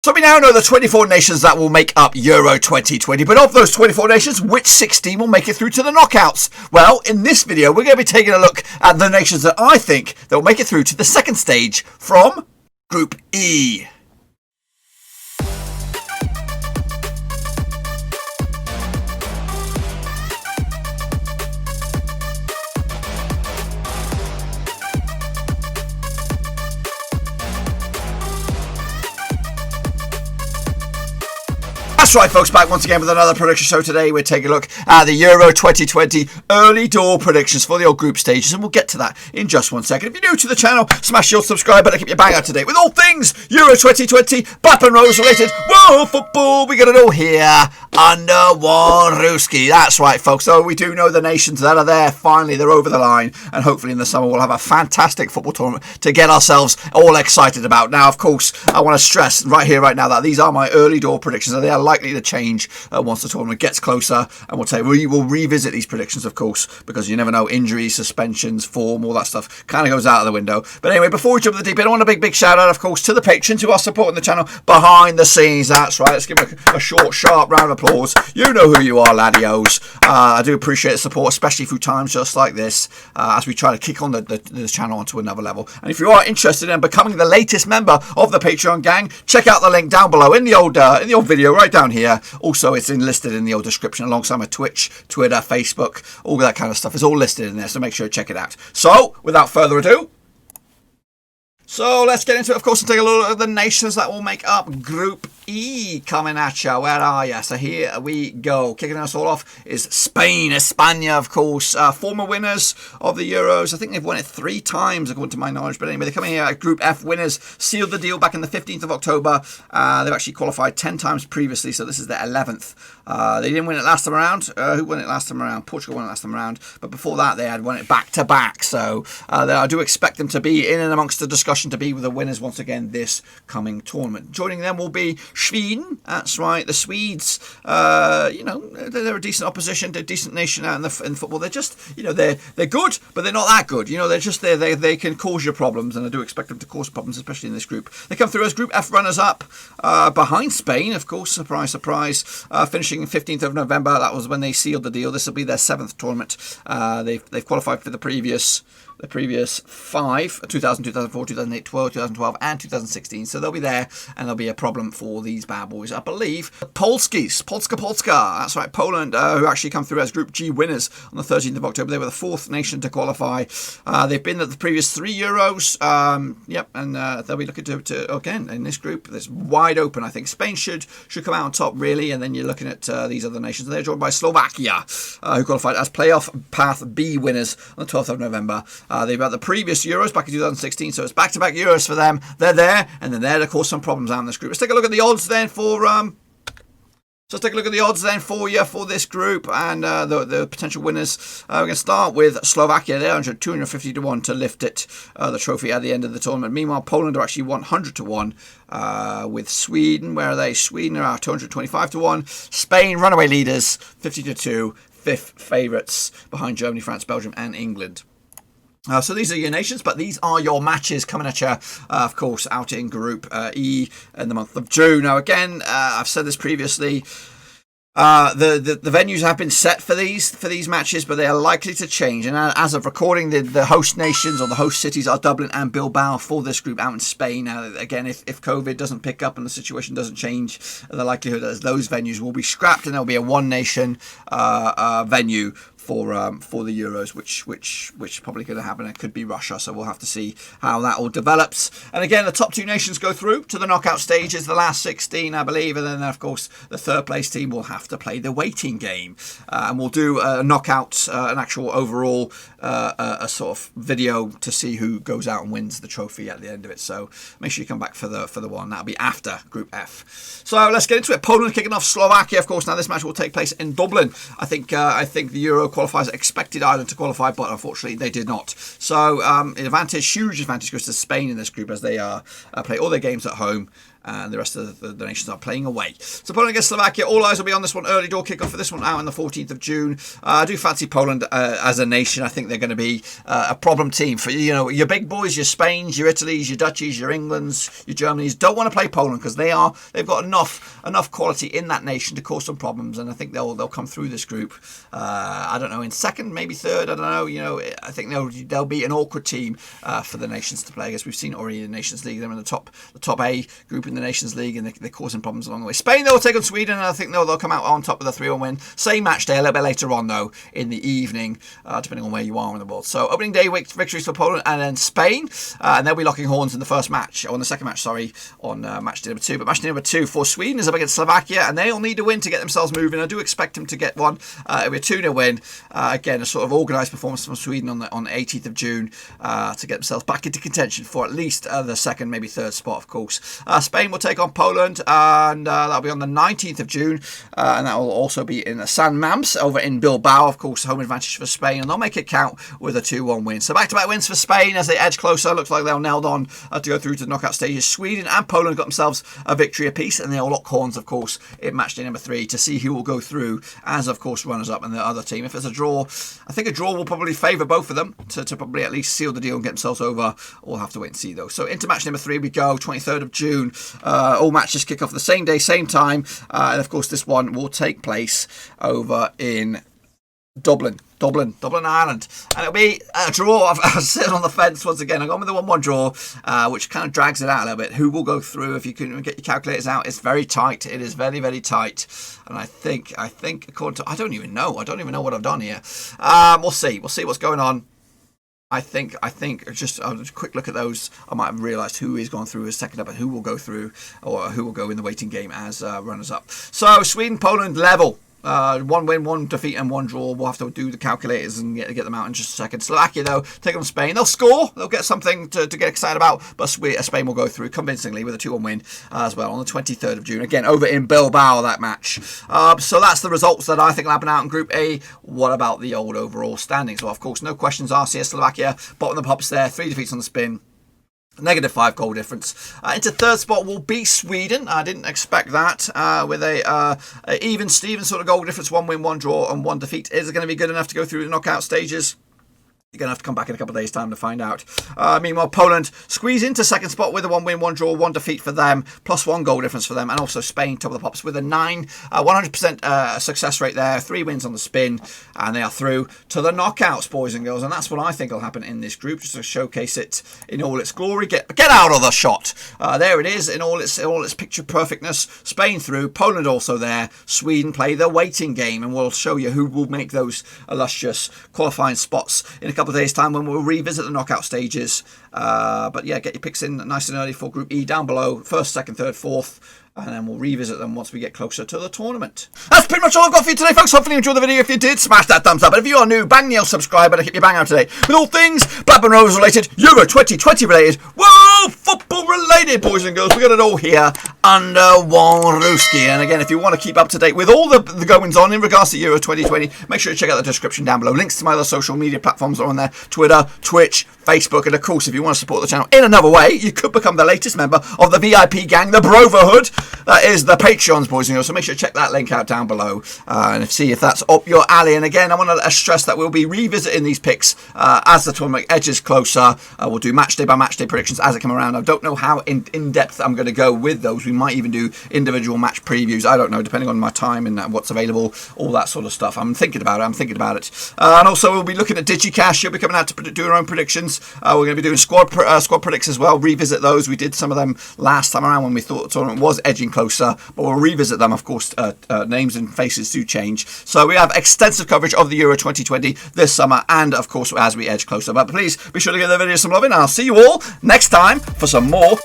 So we now know the 24 nations that will make up Euro 2020, but of those 24 nations, which 16 will make it through to the knockouts? Well, in this video, we're going to be taking a look at the nations that I think that will make it through to the second stage from Group E. That's right, folks, back once again with another prediction show. Today we're taking a look at the Euro 2020 early door predictions for the old group stages, and we'll get to that in just 1 second. If you're new to the channel, smash your subscribe button to keep your bang up to date with all things Euro 2020, Bap and Rose related, world football. We got it all here under one Ruski. That's right, folks. So we do know the nations that are there. Finally, they're over the line, and hopefully in the summer we'll have a fantastic football tournament to get ourselves all excited about. Now, of course, I want to stress right here, right now, that these are my early door predictions, and they are likely to change once the tournament gets closer, and we will revisit these predictions, of course, because you never know, injuries, suspensions, form, all that stuff kind of goes out of the window. But anyway, before we jump in the deep end, I want a big shout out, of course, to the patrons who are supporting the channel behind the scenes. That's right, let's give a short, sharp round of applause. You know who you are, laddios. I do appreciate the support, especially through times just like this, as we try to kick on the channel onto another level. And if you are interested in becoming the latest member of the Patreon gang, check out the link down below in the old video right down here. Also, it's listed in the old description alongside my Twitch, Twitter, Facebook, all that kind of stuff is all listed in there, so make sure to check it out. So, without further ado, let's get into it, of course, and take a look at the nations that will make up Group E coming at you. Where are you? So here we go. Kicking us all off is Spain, España, of course. Former winners of the Euros. I think they've won it 3 times, according to my knowledge. But anyway, they're coming here at Group F winners. Sealed the deal back in the 15th of October. They've actually qualified 10 times previously, so this is their 11th. They didn't win it last time around. Who won it last time around? Portugal won it last time around. But before that, they had won it back-to-back. So I do expect them to be in and amongst the discussion to be with the winners once again this coming tournament. Joining them will be Sweden. That's right, the Swedes. They're a decent opposition, they're a decent nation out in football. They're just, they're good, but they're not that good. They're just there. They can cause you problems, and I do expect them to cause problems, especially in this group. They come through as Group F runners-up, behind Spain, of course. Surprise, surprise. Finishing 15th of November. That was when they sealed the deal. This will be their 7th tournament. They've qualified for the previous 5, 2000, 2004, 2008, 2012 and 2016, so they'll be there, and there'll be a problem for these bad boys, I believe. Polska, that's right, Poland, who actually come through as Group G winners on the 13th of October. They were the 4th nation to qualify. They've been at the previous 3 Euros, and they'll be looking to again in this group. It's wide open. I think Spain should come out on top, really, and then you're looking at these other nations. They're joined by Slovakia, who qualified as playoff path B winners on the 12th of November. They've had the previous Euros back in 2016, so it's back-to-back Euros for them. They're there, and they're there to cause some problems out in this group. Let's take a look at the odds then for you for this group and the potential winners. We're going to start with Slovakia. They're 250 to 1 to lift the trophy at the end of the tournament. Meanwhile, Poland are actually 100 to 1. With Sweden, where are they? Sweden are 225 to 1. Spain, runaway leaders, 50 to 2. 5th favourites behind Germany, France, Belgium, and England. So these are your nations, but these are your matches coming at you, of course, out in Group E in the month of June. Now, again, I've said this previously. The venues have been set for these matches, but they are likely to change. And as of recording, the host nations or the host cities are Dublin and Bilbao for this group out in Spain. Now, again, if COVID doesn't pick up and the situation doesn't change, the likelihood is those venues will be scrapped, and there'll be a one nation venue for the Euros, which probably going to happen. It could be Russia, so we'll have to see how that all develops. And again, the top 2 nations go through to the knockout stages, the last 16, I believe, and then of course the 3rd place team will have to play the waiting game, and we'll do a knockout, an actual overall a sort of video to see who goes out and wins the trophy at the end of it. So make sure you come back for the one that'll be after Group F. So let's get into it. Poland kicking off Slovakia, of course. Now this match will take place in Dublin. I think the Euro qualifiers expected Ireland to qualify, but unfortunately they did not. So huge advantage goes to Spain in this group, as they play all their games at home. and the rest of the nations are playing away. So Poland against Slovakia, all eyes will be on this one. Early door kickoff for this one out on the 14th of June. I do fancy Poland as a nation. I think they're going to be a problem team for, you know, your big boys, your Spains, your Italys, your Dutchies, your Englands, your Germanys. Don't want to play Poland because they've got enough quality in that nation to cause some problems, and I think they'll come through this group. I don't know, in second, maybe third. I don't know. You know, I think they'll be an awkward team for the nations to play. I guess we've seen already in the Nations League. They're in the top A group in the Nations League, and they're causing problems along the way. Spain, they'll take on Sweden, and I think they'll come out on top with a 3-1 win. Same match day, a little bit later on though, in the evening, depending on where you are in the world. So opening day victories for Poland and then Spain, and they'll be locking horns in the first match, or in the second match, sorry, on match day number 2. But match day number 2 for Sweden is up against Slovakia, and they'll need a win to get themselves moving. I do expect them to get one. It'll be a 2-0 win. Again, a sort of organised performance from Sweden on the 18th of June to get themselves back into contention for at least the second, maybe third spot, of course. Spain will take on Poland, and that'll be on the 19th of June, and that will also be in San Mams over in Bilbao. Of course, home advantage for Spain, and they'll make it count with a 2-1 win. So back-to-back wins for Spain as they edge closer. Looks like they'll nailed on to go through to the knockout stages. Sweden and Poland got themselves a victory apiece, and they'll lock horns, of course, in match day number 3 to see who will go through as, of course, runners-up and the other team. If there's a draw, I think a draw will probably favour both of them to probably at least seal the deal and get themselves over. We'll have to wait and see, though. So into match number 3 we go, 23rd of June. All matches kick off the same day, same time, and of course this one will take place over in Dublin, Ireland, and it'll be a draw. I'm sitting on the fence once again. I've gone with the 1-1 draw, which kind of drags it out a little bit. Who will go through? If you can get your calculators out, it's very tight. It is very, very tight, and I think according to, I don't even know what I've done here. We'll see what's going on. I think just a quick look at those, I might have realised who is going through as second up and who will go through, or who will go in the waiting game as runners up. So Sweden, Poland level. 1 win, 1 defeat, and 1 draw. We'll have to do the calculators and get them out in just a second. Slovakia, though, take on Spain. They'll score. They'll get something to get excited about. But Spain will go through convincingly with a 2-1 win as well on the 23rd of June. Again, over in Bilbao, that match. So that's the results that I think will happen out in Group A. What about the old overall standings? Well, of course, no questions asked here. Slovakia, bottom of the pops there. 3 defeats on the spin. -5 goal difference. Into third spot will be Sweden. I didn't expect that. With a even Steven sort of goal difference, 1 win, 1 draw, and 1 defeat. Is it going to be good enough to go through the knockout stages? You're going to have to come back in a couple of days' time to find out. Meanwhile, Poland squeeze into second spot with a 1 win, 1 draw, 1 defeat for them, plus 1 goal difference for them, and also Spain, top of the pops, with a 100% success rate there, 3 wins on the spin, and they are through to the knockouts, boys and girls, and that's what I think will happen in this group, just to showcase it in all its glory. Get out of the shot. There it is, in all its picture perfectness. Spain through, Poland also there. Sweden play the waiting game, and we'll show you who will make those illustrious qualifying spots in a couple of days' time when we'll revisit the knockout stages. But yeah, get your picks in nice and early for Group E down below. First, second, third, fourth. And then we'll revisit them once we get closer to the tournament. That's pretty much all I've got for you today, folks. Hopefully you enjoyed the video. If you did, smash that thumbs up. And if you are new, bang the old subscribe button to keep you bang out today with all things Blackburn Rovers related, Euro 2020 related, World Football related, boys and girls. We got it all here under one rooski. And again, if you want to keep up to date with all the goings on in regards to Euro 2020, make sure you check out the description down below. Links to my other social media platforms are on there: Twitter, Twitch, Facebook, and of course, if you want to support the channel in another way, you could become the latest member of the VIP gang, the Broverhood. That is the Patreons, boys and girls. So make sure you check that link out down below and see if that's up your alley. And again, I want to stress that we'll be revisiting these picks as the tournament edges closer. We'll do match day by match day predictions as they come around. I don't know how in depth I'm going to go with those. We might even do individual match previews. I don't know, depending on my time and what's available, all that sort of stuff. I'm thinking about it. And also, we'll be looking at DigiCash. You'll be coming out to do our own predictions. We're going to be doing squad predicts as well. Revisit those. We did some of them last time around when we thought the tournament was edging closer, but we'll revisit them. Of course, names and faces do change. So we have extensive coverage of the Euro 2020 this summer, and of course, as we edge closer. But please be sure to give the video some love, and I'll see you all next time for some more